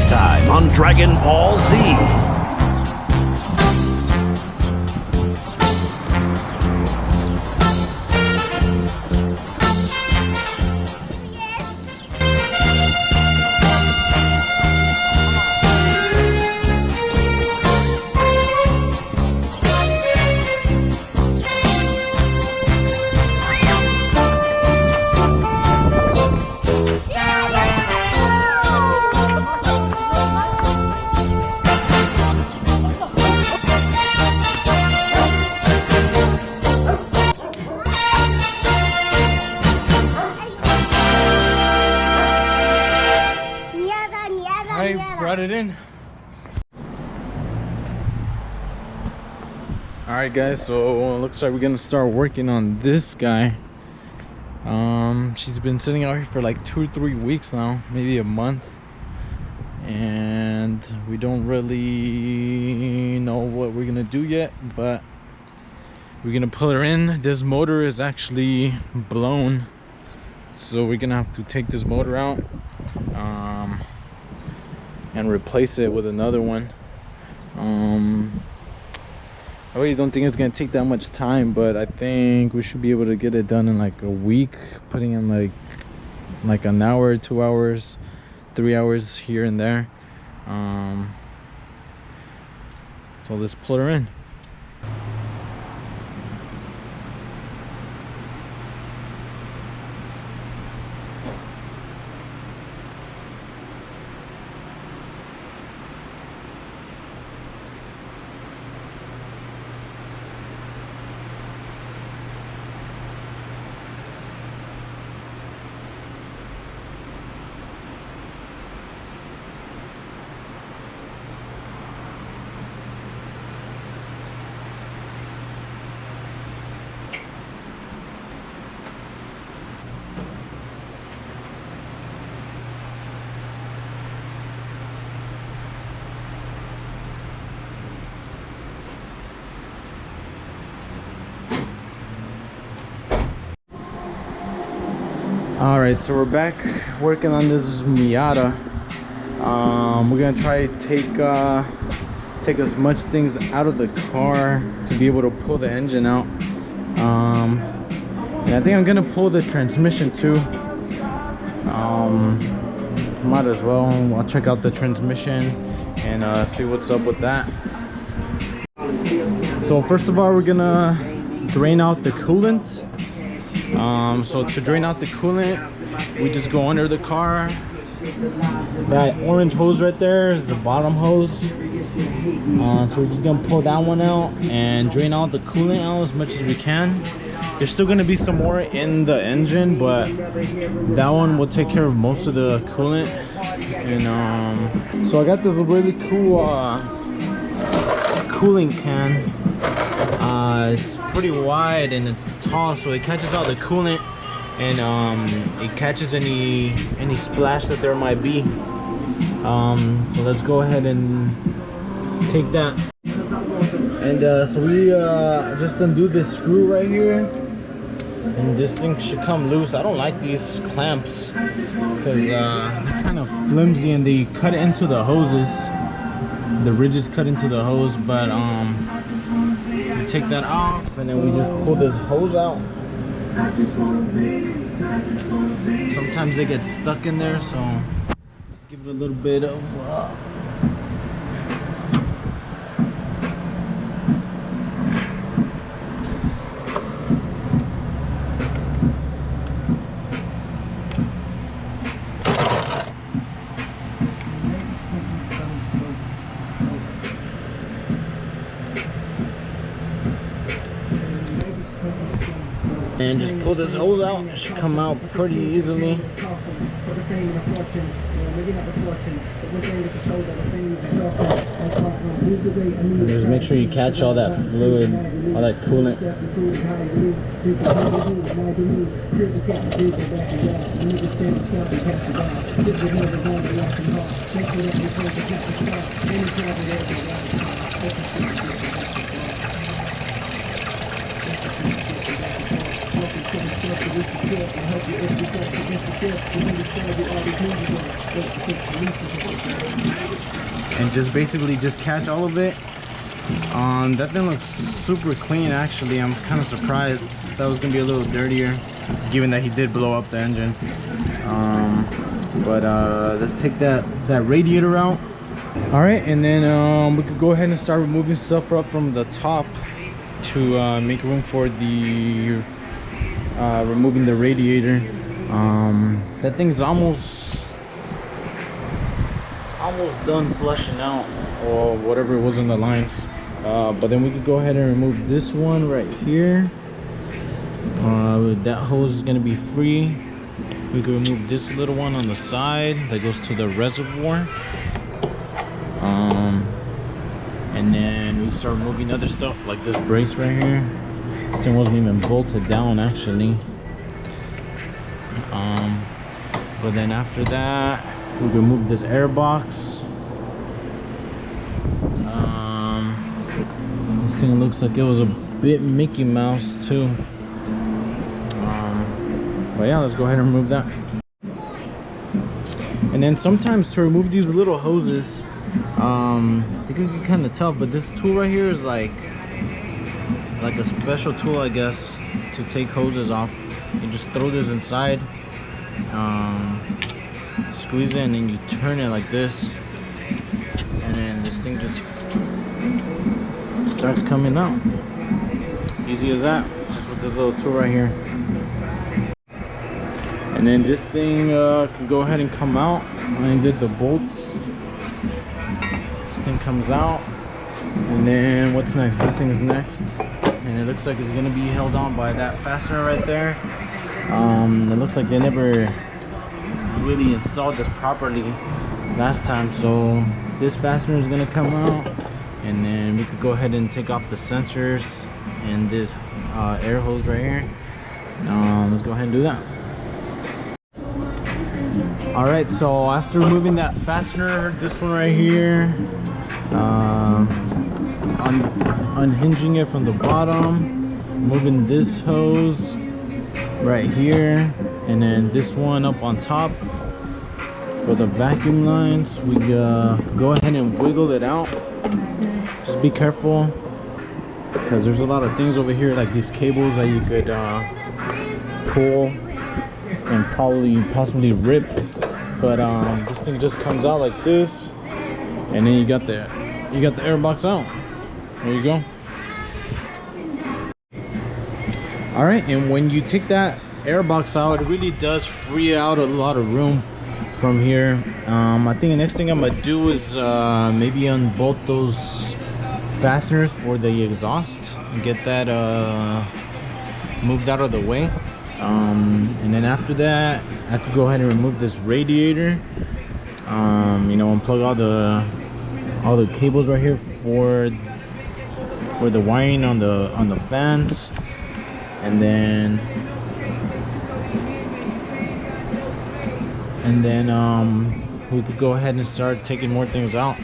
Next time on Dragon Ball Z. I brought it in. Alright guys, so it looks like we're gonna start working on this guy. She's been sitting out here for like 2 or 3 weeks now, maybe a month, and we don't really know what we're gonna do yet, but we're gonna pull her in. This motor is actually blown, so we're gonna have to take this motor out and replace it with another one. I really don't think it's gonna take that much time, but I think we should be able to get it done in like a week, putting in like an hour, 2 hours, 3 hours here and there. So let's pull her in. All right, so we're back working on this Miata. We're gonna try to take as much things out of the car to be able to pull the engine out. And I think I'm gonna pull the transmission too. Might as well. I'll check out the transmission and see what's up with that. So first of all, we're gonna drain out the coolant. So to drain out the coolant, we just go under the car. That orange hose right there is the bottom hose. So we're just gonna pull that one out and drain out the coolant out as much as we can. There's still gonna be some more in the engine, but that one will take care of most of the coolant. And so I got this really cool cooling can. It's pretty wide and it's tall, so it catches all the coolant and it catches any splash that there might be. So let's go ahead and take that. And so we just undo this screw right here, and this thing should come loose. I don't like these clamps because they're kind of flimsy and they cut into the hoses. The ridges cut into the hose, but we take that off and then we just pull this hose out. Sometimes they get stuck in there, so just give it a little bit of and just pull this hose out. It should come out pretty easily. And just make sure you catch all that fluid, all that coolant. I hope you and just basically just catch all of it. That thing looks super clean actually. I'm kind of surprised. That was gonna be a little dirtier, given that he did blow up the engine. But let's take that radiator out. All right, and then we could go ahead and start removing stuff up from the top to make room for the removing the radiator. That thing's almost done flushing out, or whatever it was in the lines. But then we could go ahead and remove this one right here. That hose is gonna be free. We can remove this little one on the side that goes to the reservoir. And then we start removing other stuff like this brace right here. This thing wasn't even bolted down actually. But then after that, we remove this air box. This thing looks like it was a bit Mickey Mouse too. But yeah, let's go ahead and remove that. And then sometimes to remove these little hoses, they can get kind of tough, but this tool right here is like a special tool, I guess, to take hoses off. You just throw this inside, squeeze it, and then you turn it like this, and then this thing just starts coming out. Easy as that, just with this little tool right here. And then this thing can go ahead and come out. I did the bolts. This thing comes out. And then what's next? This thing is next. And it looks like it's gonna be held on by that fastener right there. It looks like they never really installed this properly last time. So this fastener is gonna come out. And then we could go ahead and take off the sensors and this air hose right here. Let's go ahead and do that. All right, so after removing that fastener, this one right here, unhinging it from the bottom, moving this hose right here, and then this one up on top for the vacuum lines. We go ahead and wiggle it out. Just be careful, because there's a lot of things over here, like these cables that you could pull and possibly rip. But this thing just comes out like this, and then you got the air box out. There you go. All right, and when you take that air box out, it really does free out a lot of room from here. I think the next thing I'm gonna do is maybe unbolt those fasteners for the exhaust and get that moved out of the way. And then after that, I could go ahead and remove this radiator. You know, unplug all the cables right here for the wiring on the fans, and then we could go ahead and start taking more things out.